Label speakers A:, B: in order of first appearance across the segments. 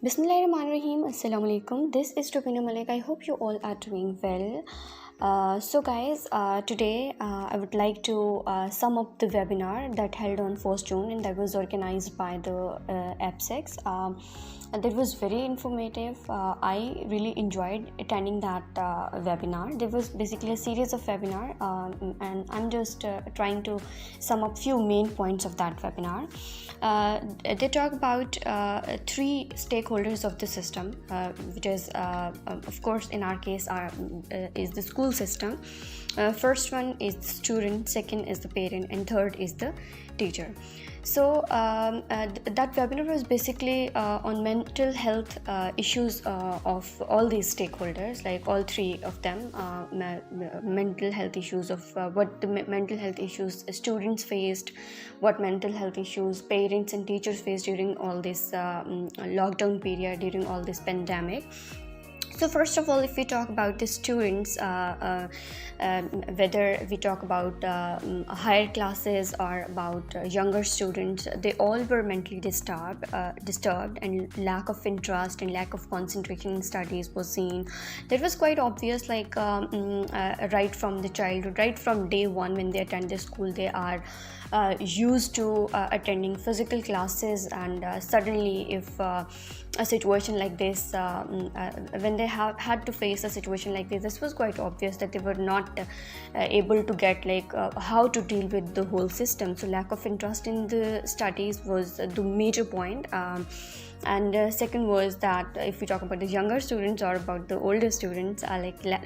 A: Bismillahirrahmanirrahim. Assalamu alaikum. This is Rubina Malik. I hope you all are doing well. Today I would like to sum up the webinar that held on 1st June and that was organized by the APSEX. And that was very informative. I really enjoyed attending that webinar. There was basically a series of webinar and I'm just trying to sum up few main points of that webinar. They talk about three stakeholders of the system, which is of course in our case is the school system. First one is the student, second is the parent, and third is the teacher. So that webinar was basically on mental health issues of all these stakeholders, like all three of them, mental health issues of what the mental health issues students faced, what mental health issues parents and teachers faced during all this lockdown period, during all this pandemic. So first of all, if we talk about the students, whether we talk about higher classes or about younger students, they all were mentally disturbed, and lack of interest and lack of concentration in studies was seen. That was quite obvious, like right from the childhood, right from day one when they attend the school, they are used to attending physical classes, and suddenly if a situation like this, when they had to face a situation like this was quite obvious that they were not able to get how to deal with the whole system. So lack of interest in the studies was the major point. And second was that if we talk about the younger students or about the older students,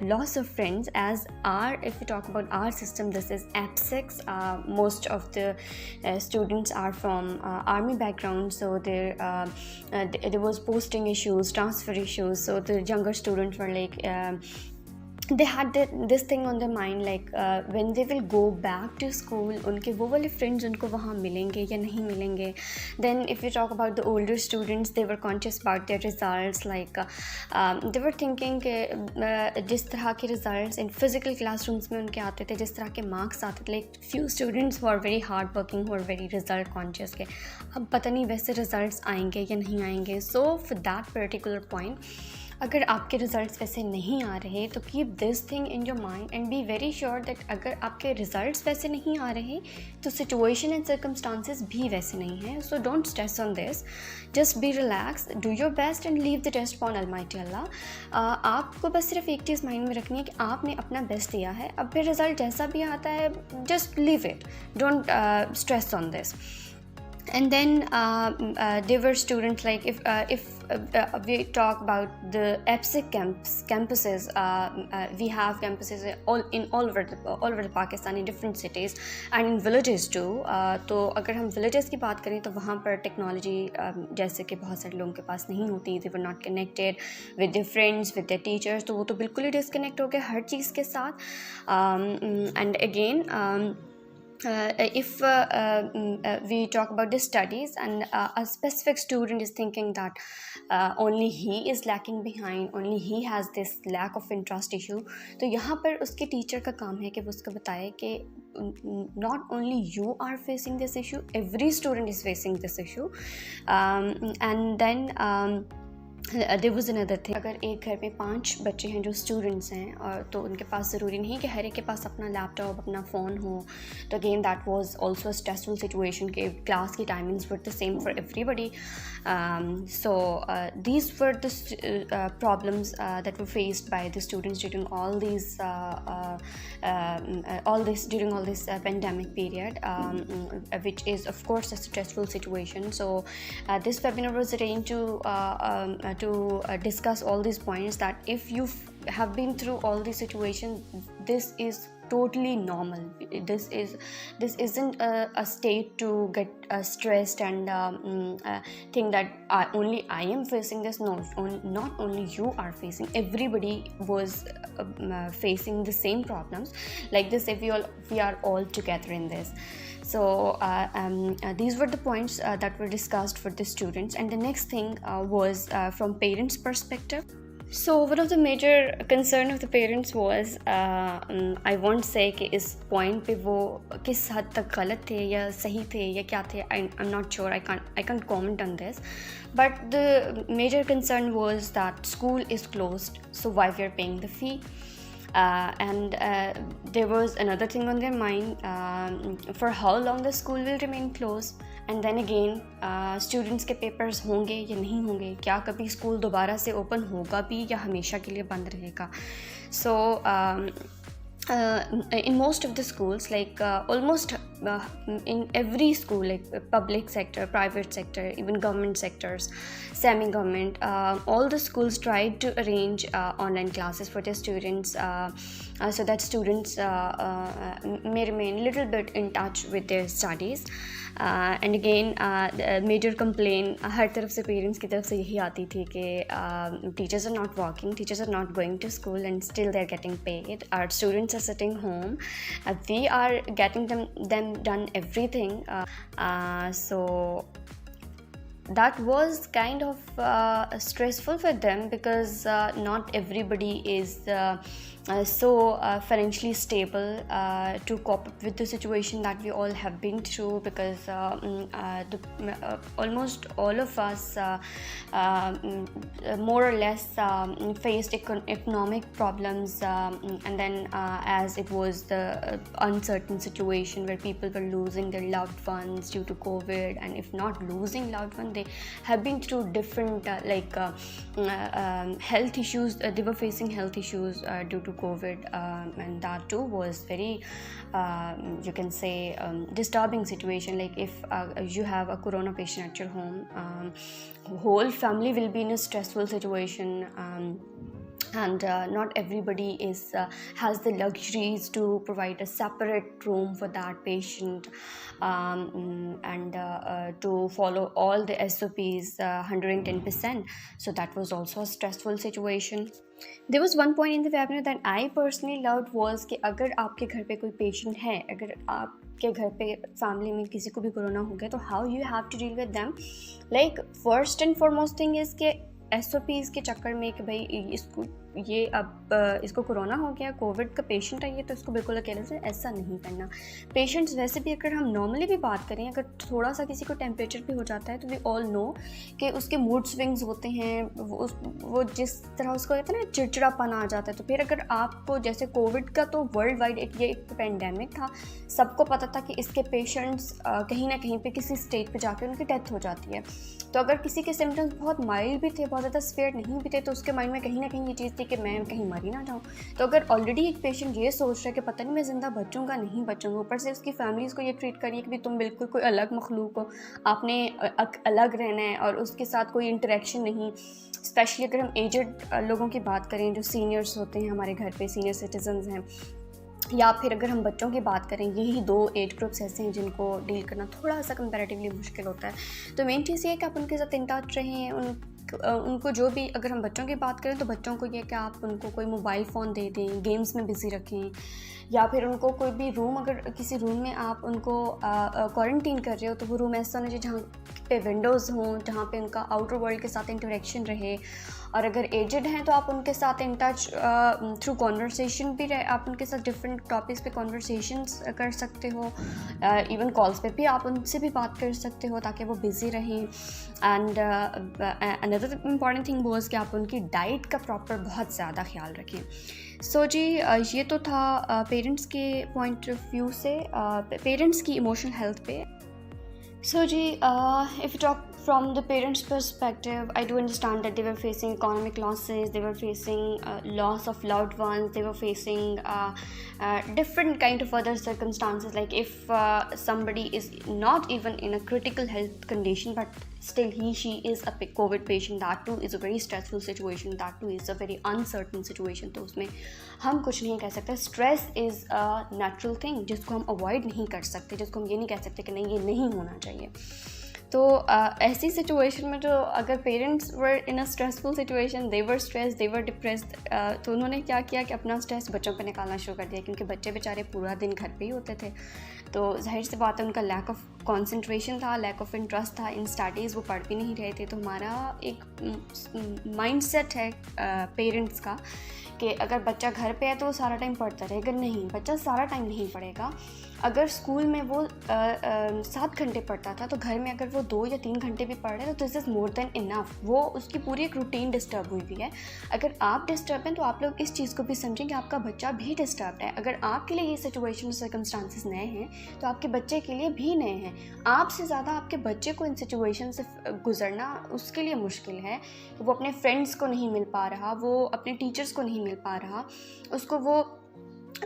A: loss of friends, if we talk about our system, this is APSEX. Most of the students are from army background, so there was posting issues, transfer issues. So the younger students were they had this thing on their mind, when they will go back to school, उनके वो वाले friends उनको वहाँ मिलेंगे या नहीं मिलेंगे. Then if you talk about the older students, they were conscious about their results, they were thinking कि जिस तरह के results in physical classrooms में उनके आते थे, जिस तरह के marks आते थे, few students who are very hard working, who are very result conscious के अब पता नहीं वैसे results आएंगे या नहीं आएंगे. So for that particular point, अगर आपके रिज़ल्ट्स वैसे नहीं आ रहे तो keep this thing in your mind and be very sure that अगर आपके रिज़ल्ट्स वैसे नहीं आ रहे तो सिचुएशन एंड सर्कमस्टांसेस भी वैसे नहीं हैं. So don't stress on this, just be relax, do your best and leave the rest on almighty Allah. आपको बस सिर्फ एक चीज़ माइंड में रखनी है कि आपने अपना बेस्ट दिया है. अब फिर रिज़ल्ट जैसा भी आता है, just leave it, don't stress on this. And then there were students, if we talk about the APSEC campuses, we have campuses all over the Pakistan, in different cities and in villages too. तो अगर हम villages की बात करें तो वहाँ पर technology जैसे कि बहुत सारे लोगों के पास नहीं होती, they were not connected with their friends, with their teachers, तो वो तो बिल्कुल ही disconnect हो गए हर चीज़ के साथ. And again, if we talk about the studies and a specific student is thinking that only he is lacking behind, only he has this lack of interest issue, तो यहाँ पर उसके टीचर का काम है कि वो उसको बताए कि not only you are facing this issue, every student is facing this issue. And then there was another thing, अगर एक घर में 5 बच्चे हैं जो स्टूडेंट्स हैं और तो उनके पास ज़रूरी नहीं कि हर एक के पास अपना लैपटॉप, अपना फ़ोन हो. तो again that was also a stressful situation कि क्लास की timings were the same for everybody. So these were the problems that were faced by the students during all this pandemic period, which is of course a stressful situation. So this webinar was arranged to discuss all these points, that if you have been through all these situations, this is totally normal. This isn't a state to get stressed and think that only I am facing this. No, not only you are facing, everybody was facing the same problems like this, if we are all together in this. So these were the points that were discussed for the students. And the next thing was from parents' perspective. So one of the major concern of the parents was I won't say कि इस point पे वो किस हद तक गलत थे या सही थे या क्या थे. I'm not sure. I can't comment on this. But the major concern was that school is closed. So why we are paying the fee? And there was another thing on their mind, for how long the school will remain closed, and then again students के papers होंगे या नहीं होंगे, क्या कभी school दोबारा से open होगा भी या हमेशा के लिए बंद रहेगा. So in most of the schools, like almost in every school, like public sector, private sector, even government sectors, semi-government, all the schools tried to arrange online classes for their students, so that students may remain a little bit in touch with their studies. And again, major complain हर तरफ से parents की तरफ से यही आती थी कि teachers are not working, teachers are not going to school and still they are getting paid, our students are sitting home, we are getting them done everything. So that was kind of stressful for them, because not everybody is so financially stable to cope up with the situation that we all have been through, because almost all of us more or less faced economic problems, and then as it was the uncertain situation where people were losing their loved ones due to COVID, and if not losing loved ones, they have been through different health issues. They were facing health issues due to COVID, and that too was very you can say disturbing situation. Like if you have a corona patient at your home, whole family will be in a stressful situation, and not everybody has the luxuries to provide a separate room for that patient, and to follow all the SOPs 110%. So that was also a stressful situation. There was one point in the webinar that I personally loved was कि अगर आपके घर पे कोई patient है, अगर आपके घर पे फैमिली में किसी को भी कोरोना हो गया, तो how you have to deal with them. Like first and foremost thing is कि SOPs के चक्कर में कि भाई इसको कोरोना हो गया, कोविड का पेशेंट है ये, तो इसको बिल्कुल अकेले से ऐसा नहीं करना. पेशेंट्स वैसे भी अगर हम नॉर्मली भी बात करें, अगर थोड़ा सा किसी को टेम्परेचर भी हो जाता है तो वी ऑल नो कि उसके मूड स्विंग्स होते हैं, वो जिस तरह उसको कहते हैं ना चिड़चिड़ापन आ जाता है. तो फिर अगर आपको जैसे कोविड का तो वर्ल्ड वाइड ये एक पेंडेमिक था, सबको पता था कि इसके पेशेंट्स कहीं ना कहीं पे किसी स्टेज पे जाकर उनकी डेथ हो जाती है. तो अगर किसी के सिम्टम्स बहुत माइल्ड भी थे, बहुत ज़्यादा स्फेयर नहीं भी थे, तो उसके माइंड में कहीं ना कहीं ये चीज़ थी कि मैं कहीं मर ही ना जाऊँ. तो अगर ऑलरेडी एक पेशेंट ये सोच रहा है कि पता नहीं मैं ज़िंदा बचूँगा नहीं बचूँगा, ऊपर से उसकी फैमिलीज़ को ये ट्रीट करिए कि तुम बिल्कुल कोई अलग मखलूक हो, आपने अलग रहना है और उसके साथ कोई इंटरेक्शन नहीं. स्पेशली अगर हम एजड लोगों की बात करें, जो सीनियर्स होते हैं हमारे घर पे, सीनियर सिटीजन्स हैं, या फिर अगर हम बच्चों की बात करें, यही दो एज ग्रुप्स ऐसे हैं जिनको डील करना थोड़ा सा कंपैरेटिवली मुश्किल होता है. तो मेन चीज़ ये है कि आप उनके साथ इन टच रहें. उनको जो भी, अगर हम बच्चों की बात करें तो बच्चों को ये कि आप उनको कोई मोबाइल फ़ोन दे दें, गेम्स में बिज़ी रखें, या फिर उनको कोई भी रूम, अगर किसी रूम में आप उनको क्वारंटीन कर रहे हो तो वो रूम ऐसा होना चाहिए जहाँ पे विंडोज़ हों, जहाँ पे उनका आउटर वर्ल्ड के साथ इंटरेक्शन रहे. और अगर एजड हैं तो आप उनके साथ इन टच थ्रू कॉन्वर्सेशन भी रहे, आप उनके साथ डिफरेंट टॉपिक्स पे कॉन्वर्सेशंस कर सकते हो, इवन कॉल्स पे भी आप उनसे भी बात कर सकते हो ताकि वो बिज़ी रहें. And another important thing was कि आप उनकी डाइट का प्रॉपर बहुत ज़्यादा ख्याल रखें. सो जी ये तो था पेरेंट्स के पॉइंट ऑफ व्यू से, पेरेंट्स की इमोशनल हेल्थ पे. So ji, if you talk from the parents' perspective, I do understand that they were facing economic losses, they were facing loss of loved ones, they were facing different kind of other circumstances. Like if somebody is not even in a critical health condition, but still she is a COVID patient, that too is a very stressful situation, that too is a very uncertain situation. तो उसमें हम कुछ नहीं कह सकते. Stress is a natural thing जिसको हम avoid नहीं कर सकते, जिसको हम ये नहीं कह सकते कि नहीं ये नहीं होना चाहिए. तो ऐसी सिचुएशन में जो अगर parents were in a stressful situation, they were stress, they were depressed, तो उन्होंने क्या किया कि अपना स्ट्रेस बच्चों पे निकालना शुरू कर दिया, क्योंकि बच्चे बेचारे पूरा दिन घर पे ही होते थे. तो जाहिर सी बात है उनका लैक ऑफ कंसंट्रेशन था, लैक ऑफ इंटरेस्ट था इन स्टडीज़, वो पढ़ भी नहीं रहे थे। तो हमारा एक माइंडसेट है पेरेंट्स का कि अगर बच्चा घर पे है तो वो सारा टाइम पढ़ता रहेगा। नहीं, बच्चा सारा टाइम नहीं पढ़ेगा। अगर स्कूल में वो 7 घंटे पढ़ता था तो घर में अगर वो 2 या 3 घंटे भी पढ़ रहे हैं तो this is more than enough. वो उसकी पूरी एक रूटीन डिस्टर्ब हुई हुई है। अगर आप डिस्टर्ब हैं तो आप लोग इस चीज़ को भी समझें कि आपका बच्चा भी डिस्टर्ब है। अगर आपके लिए ये सिचुएशन सर्कमस्टांसिस नए हैं तो आपके बच्चे के लिए भी नए हैं। आपसे ज़्यादा आपके बच्चे को इन सिचुएशन से गुजरना उसके लिए मुश्किल है। वो अपने फ्रेंड्स को नहीं मिल पा रहा, वो अपने टीचर्स को नहीं मिल पा रहा, उसको वो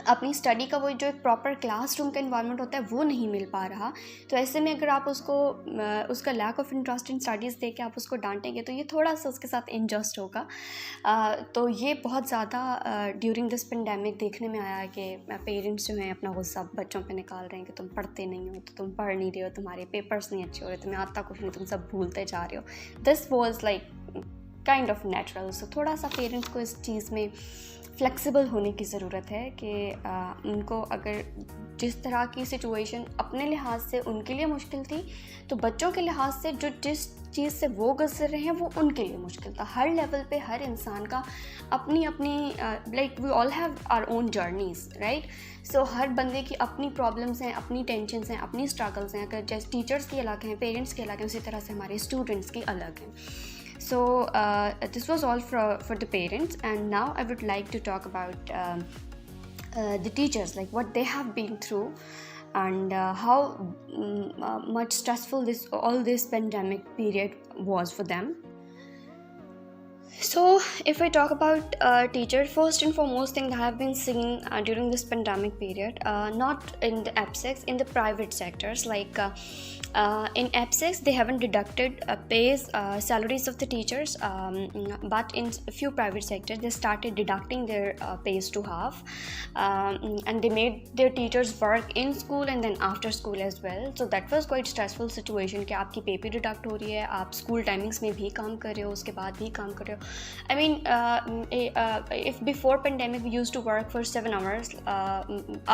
A: अपनी स्टडी का वो जो एक प्रॉपर क्लासरूम का इन्वायरमेंट होता है वो नहीं मिल पा रहा। तो ऐसे में अगर आप उसको उसका lack of interest in studies देख के आप उसको डांटेंगे तो ये थोड़ा सा उसके साथ इनजस्ट होगा। तो ये बहुत ज़्यादा ड्यूरिंग दिस पेंडेमिक देखने में आया कि पेरेंट्स जो हैं अपना गुस्सा बच्चों पे निकाल रहे हैं कि तुम पढ़ते नहीं हो, तो तुम पढ़ नहीं रहे हो, तुम्हारे पेपर्स नहीं अच्छे हो रहे, तुम्हें आता कुछ नहीं, तुम सब भूलते जा रहे हो। This was like kind of natural. So थोड़ा सा पेरेंट्स को इस चीज़ में फ्लेक्सिबल होने की ज़रूरत है कि उनको अगर जिस तरह की सिचुएशन अपने लिहाज से उनके लिए मुश्किल थी तो बच्चों के लिहाज से जो जिस चीज़ से वो गुजर रहे हैं वो उनके लिए मुश्किल था। हर लेवल पे हर इंसान का अपनी अपनी like we all have our own journeys, right. So हर बंदे की अपनी प्रॉब्लम्स हैं, अपनी टेंशन्स हैं, अपनी स्ट्रगल्स हैं। अगर जैसे टीचर्स की अलग हैं, पेरेंट्स की अलग हैं, उसी तरह से हमारे स्टूडेंट्स की अलग हैं। So this was all for the parents, and now I would like to talk about the teachers, like what they have been through and how much stressful all this pandemic period was for them. So if I talk about teachers, first and foremost thing that I have been seeing during this pandemic period, not in the APSEX, in the private sectors, like in APSEX they haven't deducted salaries of the teachers, but in a few private sectors they started deducting their pays to half, and they made their teachers work in school and then after school as well. So that was quite stressful situation कि आपकी पे भी deduct हो रही है, आप school timings में भी काम कर रहे हो, उसके बाद भी काम कर रहे हो। I mean, if before pandemic we used to work for 7 hours,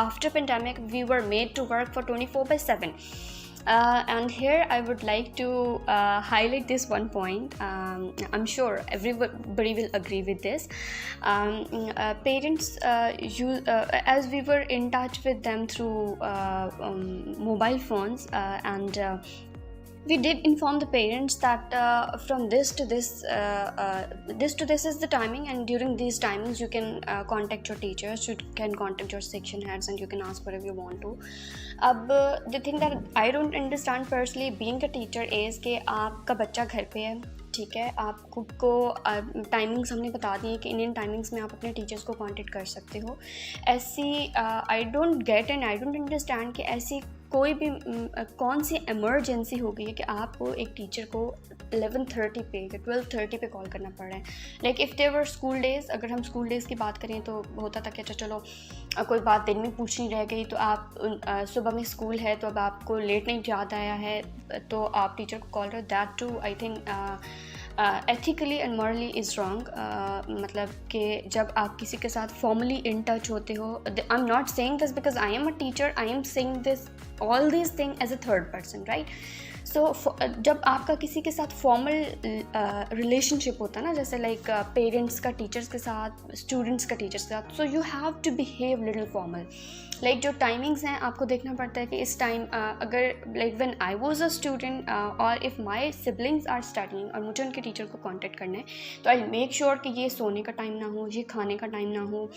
A: after pandemic we were made to work for 24/7. And here I would like to highlight this one point. I'm sure everybody will agree with this. Parents, as we were in touch with them through mobile phones, and we did inform the parents that from this to this is the timing, and during these timings you can contact your teachers, you can contact your section heads, and you can ask whatever you want to. The thing that I don't understand personally being a teacher is कि आपका बच्चा घर पे है, ठीक है, आप खुद को टाइमिंग्स हमने बता दी है कि इन टाइमिंग्स में आप अपने टीचर्स को कांटेक्ट कर सकते हो। ऐसी I don't get and I don't understand कि ऐसी कोई भी कौन सी इमरजेंसी हो गई है कि आपको एक टीचर को 11:30 पे या 12:30 पे कॉल करना पड़ रहा है। Like if there were school days, अगर हम स्कूल डेज़ की बात करें तो होता था कि अच्छा चलो कोई बात दिन में पूछनी रह गई तो आप सुबह में स्कूल है तो अब आपको लेट नाइट याद आया है तो आप टीचर को कॉल करो। That too I think ethically and morally is wrong. मतलब कि जब आप किसी के साथ फॉर्मली इन टच होते हो, I am not saying this because I am a teacher, I am saying this all this thing as a third person, right. So जब आपका किसी के साथ फॉर्मल रिलेशनशिप होता है ना, जैसे लाइक पेरेंट्स का टीचर्स के साथ, स्टूडेंट्स का टीचर्स के साथ, so you have to behave little formal. Like जो टाइमिंग्स हैं आपको देखना पड़ता है कि इस टाइम अगर like when I was a student और if my siblings are studying और मुझे उनके टीचर को कांटेक्ट करना है तो आई मेक श्योर कि ये सोने का टाइम ना हो, ये खाने का टाइम ना हो,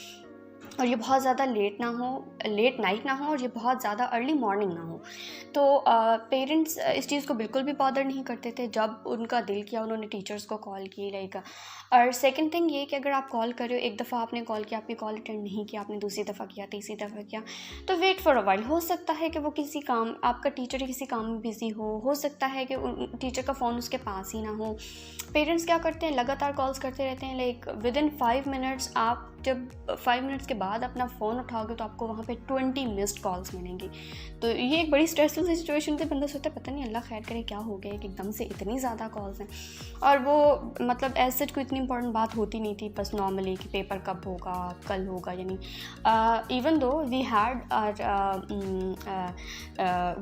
A: और ये बहुत ज़्यादा लेट ना हो, लेट नाइट ना हो, और ये बहुत ज़्यादा अर्ली मॉर्निंग ना हो। तो पेरेंट्स इस चीज़ को बिल्कुल भी बॉदर नहीं करते थे। जब उनका दिल किया उन्होंने टीचर्स को कॉल की, लाइक। और सेकंड थिंग ये कि अगर आप कॉल कर रहे हो, एक दफ़ा आपने कॉल किया, आपकी कॉल अटेंड नहीं किया, आपने दूसरी दफ़ा किया, तीसरी दफ़ा किया, तो वेट फॉर अ वाइल। हो सकता है कि वो किसी काम, आपका टीचर किसी काम में बिज़ी हो सकता है कि टीचर का फ़ोन उसके पास ही ना हो। पेरेंट्स क्या करते हैं, लगातार कॉल्स करते रहते हैं, लाइक विद इन 5 मिनट्स आप जब 5 मिनट्स के बाद अपना फ़ोन उठाओगे तो आपको वहाँ पे 20 मिस्ड कॉल्स मिलेंगी। तो ये एक बड़ी स्ट्रेसफुल सी सिचुएशन थी। बंदा सोचता है पता नहीं अल्लाह खैर करे क्या हो गया कि एकदम से इतनी ज़्यादा कॉल्स हैं। और वो मतलब एज सच कोई इतनी इंपॉर्टेंट बात होती नहीं थी, बस नॉर्मली कि पेपर कब होगा, कल होगा, यानी even though we had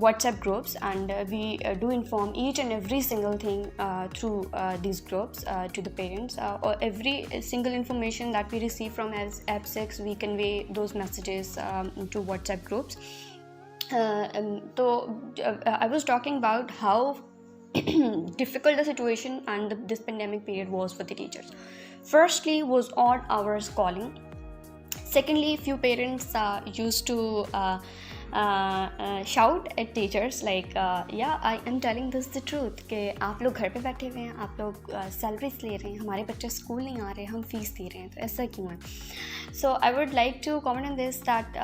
A: WhatsApp groups, and we do inform each and every single thing through these groups to the parents, or every single information that we receive from as app6 we convey those messages to WhatsApp groups. So I was talking about how difficult the situation and this pandemic period was for the teachers. Firstly was odd hours calling. Secondly, few parents used to shout at teachers like, yeah, I am telling this the truth कि आप लोग घर पे बैठे हुए हैं, आप लोग सैलरीज ले रहे हैं, हमारे बच्चे स्कूल नहीं आ रहे, हम फ़ीस दे रहे हैं, तो ऐसा क्यों है? So I would like to comment on this that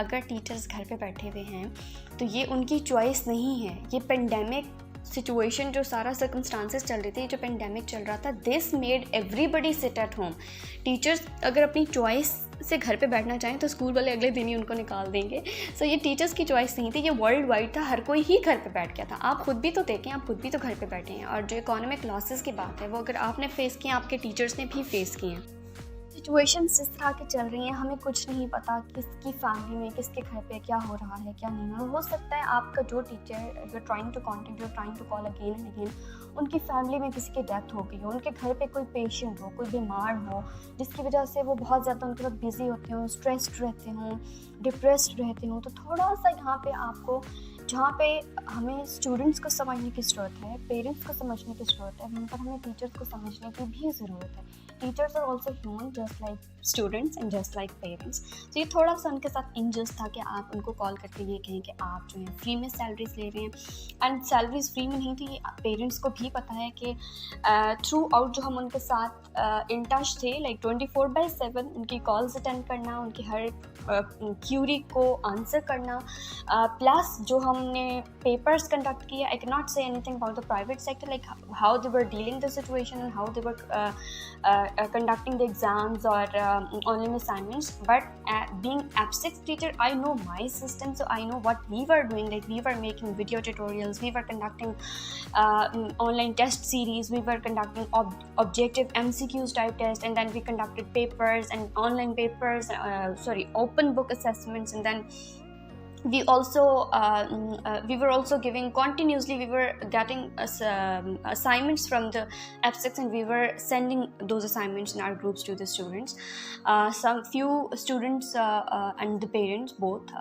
A: अगर टीचर्स घर पे बैठे हुए हैं तो ये उनकी चॉइस नहीं है। ये पेंडेमिक सिचुएशन जो सारा सर्कमस्टांसेस चल रहे थे, जो पेंडेमिक चल रहा था, this made everybody sit at home. Teachers अगर अपनी चॉइस से घर पे बैठना चाहें तो स्कूल वाले अगले दिन ही उनको निकाल देंगे। सो ये टीचर्स की चॉइस नहीं थी, ये वर्ल्ड वाइड था, हर कोई ही घर पे बैठ गया था। आप खुद भी तो देखें, आप खुद भी तो घर पे बैठे हैं। और जो इकोनॉमिक लॉसेस की बात है वो अगर आपने फेस की, आपके टीचर्स ने भी फेस की हैं। सिचुएशंस जिस तरह की चल रही हैं, हमें कुछ नहीं पता किसकी फैमिली में, किसके घर पे क्या हो रहा है, क्या नहीं हो सकता है आपका जो टीचर जो ट्राइंग टू कॉन्टेक्ट, जो trying to call again and again, उनकी फैमिली में किसी की डेथ हो गई हो, उनके घर पे कोई पेशेंट हो, कोई बीमार हो, जिसकी वजह से वो बहुत ज़्यादा उनके साथ बिजी होते हों, स्ट्रेस्ड रहते हों, डिप्रेस्ड रहते हों। तो थोड़ा सा यहाँ पे आपको, जहाँ पे हमें स्टूडेंट्स को समझने की ज़रूरत है, पेरेंट्स को समझने की ज़रूरत है, वहाँ पर हमें टीचर्स को समझने की भी ज़रूरत है। Teachers are also human just like students and just like parents. तो ये थोड़ा सा उनके साथ इनजस्ट था कि आप उनको कॉल करके ये कहें कि आप जो है फ्री में सैलरीज ले रहे हैं। एंड सैलरीज फ्री में नहीं थी, पेरेंट्स को भी पता है कि थ्रू आउट जो हम उनके साथ इन टच थे, लाइक 24/7 उनकी कॉल्स अटेंड करना, उनकी हर क्यूरी को आंसर करना, प्लस जो हमने पेपर्स कंडक्ट किए। I can not say anything about the private sector, like how they were dealing the situation and how they were conducting the exams or online assignments. But being app6 teacher, I know my system, so I know what we were doing. Like we were making video tutorials, we were conducting online test series, we were conducting objective MCQs type test, and then we conducted papers and online papers, open book assessments, and then we also we were also giving continuously, we were getting assignments from the app6 and we were sending those assignments in our groups to the students. Some few students and the parents both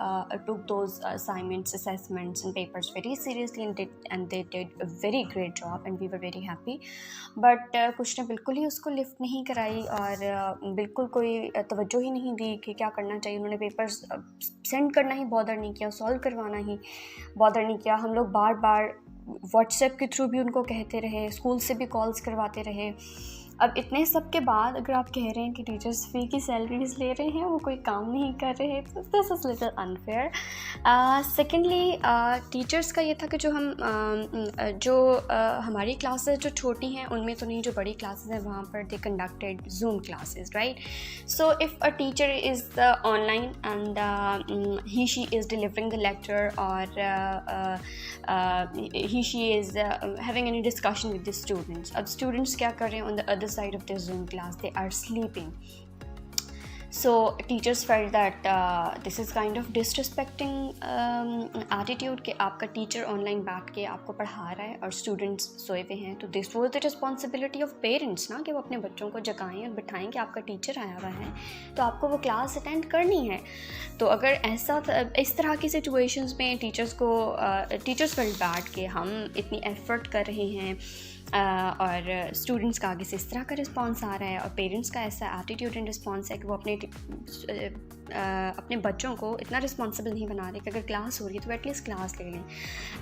A: took those assignments, assessments and papers very seriously, and they did a very great job and we were very happy. But कुछ ने बिल्कुल ही उसको lift नहीं कराई और बिल्कुल कोई तवज्जो ही नहीं दी कि क्या करना चाहिए। उन्होंने पेपर्स सेंड करना ही बॉदर नहीं किया, सॉल्व करवाना ही बॉदर नहीं किया। हम लोग बार बार व्हाट्सएप के थ्रू भी उनको कहते रहे, स्कूल से भी कॉल्स करवाते रहे। अब इतने सब के बाद अगर आप कह रहे हैं कि टीचर्स फी की सैलरीज ले रहे हैं, वो कोई काम नहीं कर रहे, तो this is little unfair. Secondly teachers का ये था कि जो हमारी क्लासेस जो छोटी हैं उनमें तो नहीं, जो बड़ी क्लासेस हैं वहाँ पर they conducted Zoom classes, right? So if a teacher is online and he she is delivering the lecture और he she is having any discussion with the students. अब students क्या कर रहे हैं on the other side of their Zoom class? They are sleeping. So teachers felt that this is kind of disrespecting attitude कि आपका teacher online बैठ के आपको पढ़ा रहा है और स्टूडेंट्स सोए हुए हैं। तो this was the responsibility of parents ना, कि वो अपने बच्चों को जगाएं और बिठाएं कि आपका टीचर आया हुआ है तो आपको वो क्लास अटेंड करनी है। तो अगर ऐसा इस तरह की सिचुएशंस में टीचर्स फील्ड बैठ के हम इतनी एफर्ट कर रहे हैं और स्टूडेंट्स का आगे से इस तरह का रिस्पांस आ रहा है और पेरेंट्स का ऐसा एटीट्यूड एंड रिस्पांस है कि वो अपने अपने बच्चों को इतना रिस्पॉन्सिबल नहीं बना रहे कि अगर क्लास हो रही है तो एटलीस्ट क्लास ले लें।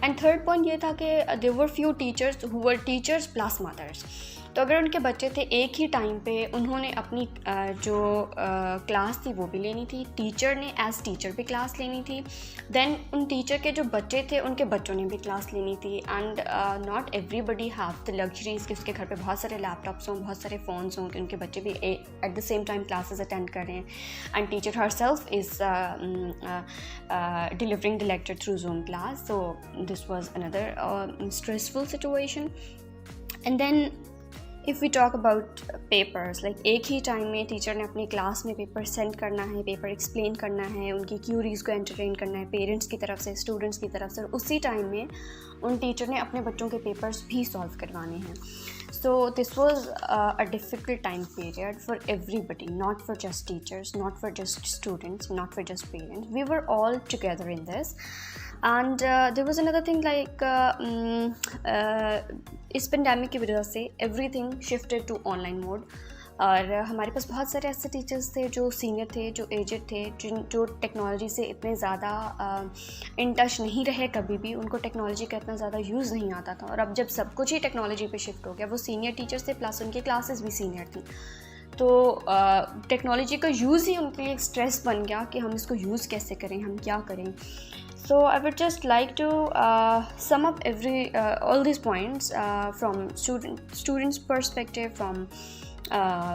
A: एंड थर्ड पॉइंट ये था कि there were few teachers who were teachers plus mothers. तो अगर उनके बच्चे थे एक ही टाइम पे उन्होंने अपनी जो क्लास थी वो भी लेनी थी, टीचर ने एज टीचर भी क्लास लेनी थी, देन उन टीचर के जो बच्चे थे उनके बच्चों ने भी क्लास लेनी थी। And not everybody have the luxuries कि उसके घर पे बहुत सारे लैपटॉप्स हों, बहुत सारे फ़ोन्स हों कि उनके बच्चे भी at the same time classes attend कर रहे हैं। And teacher herself is delivering the lecture through Zoom class, so this was another stressful situation. And then if we talk about papers, like एक ही टाइम में teacher ने अपनी class में paper send करना है, पेपर एक्सप्लेन करना है, उनकी क्यूरीज़ को एंटरटेन करना है पेरेंट्स की तरफ से, स्टूडेंट्स की तरफ से, और उसी टाइम में उन टीचर ने अपने बच्चों के पेपर्स भी सॉल्व करवाने हैं। So this was a difficult time period for everybody, not for just teachers, not for just students, not for just parents. We were all together in this. And there was another thing like इस pandemic की वजह से everything shifted to online mode. और हमारे पास बहुत सारे ऐसे teachers थे जो सीनियर थे, जो एजेड थे, जो टेक्नोलॉजी से इतने ज़्यादा इन टच नहीं रहे कभी भी, उनको टेक्नोलॉजी का इतना ज़्यादा यूज़ नहीं आता था। और अब जब सब कुछ ही टेक्नोलॉजी पे शिफ्ट हो गया, वो सीनियर टीचर्स थे प्लस उनकी क्लासेस भी सीनियर थी, तो टेक्नोलॉजी का यूज़ ही उनके लिए एक स्ट्रेस बन गया कि हम इसको यूज़ कैसे करें, हम क्या करें। So I would just like to sum up all these points from students' perspective, from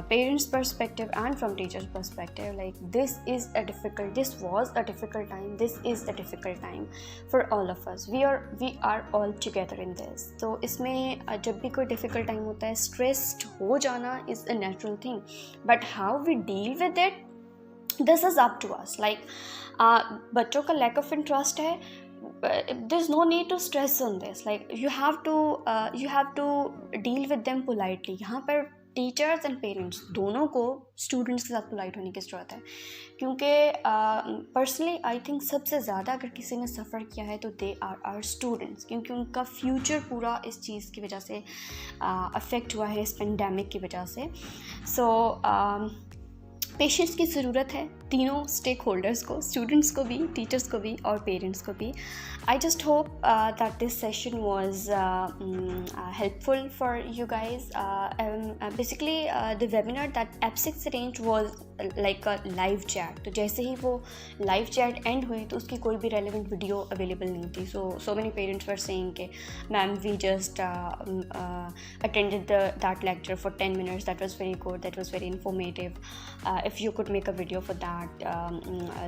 A: parents' perspective, and from teachers' perspective. Like this was a difficult time. This is a difficult time for all of us. We are all together in this. So इसमें जब भी कोई difficult time होता है, stressed हो जाना is a natural thing. But how we deal with it, this is up to us. Like बच्चों का lack of interest है, there's no need to stress on this. Like you have to deal with them politely. यहाँ पर teachers and parents दोनों को students के साथ polite होने की ज़रूरत है, क्योंकि पर्सनली आई थिंक सबसे ज़्यादा अगर किसी ने सफ़र किया है तो दे आर आवर स्टूडेंट्स, क्योंकि उनका फ्यूचर पूरा इस चीज़ की वजह से अफेक्ट हुआ है, इस पेंडेमिक की वजह से। सो पेशेंस की ज़रूरत है तीनों स्टेक होल्डर्स को, स्टूडेंट्स को भी, टीचर्स को भी और पेरेंट्स को भी। I just hope that this session was helpful for you guys. Basically, the webinar that App6 arranged was like a live chat. तो जैसे ही वो live chat end हुई तो उसकी कोई भी relevant video available नहीं थी. So many parents were saying कि ma'am we just attended that lecture for 10 minutes. That was very good. That was very informative. If you could make a video for that.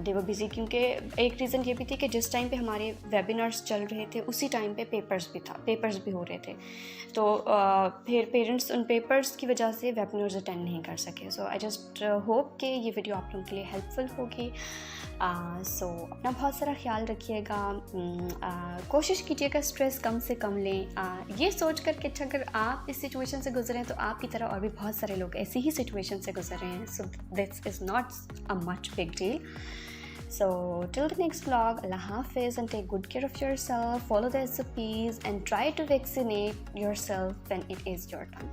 A: They were busy क्योंकि एक reason ये भी थी कि जिस time पे हमारे वेबिनार्स चल रहे थे उसी टाइम पे पेपर्स भी हो रहे थे, तो फिर पेरेंट्स उन पेपर्स की वजह से वेबिनार्स अटेंड नहीं कर सके। सो आई जस्ट होप कि ये वीडियो आप लोगों के लिए हेल्पफुल होगी। सो अपना बहुत सारा ख्याल रखिएगा, कोशिश कीजिएगा स्ट्रेस कम से कम लें, ये सोच कर कि अच्छा अगर आप इस सिचुएशन से गुजरे हैं तो आपकी तरह और भी बहुत सारे लोग ऐसी ही सिचुएशन से गुजर रहे हैं। So this is not a much big deal. So till the next vlog, Allah Hafiz, and take good care of yourself, follow the SOPs and try to vaccinate yourself when it is your time.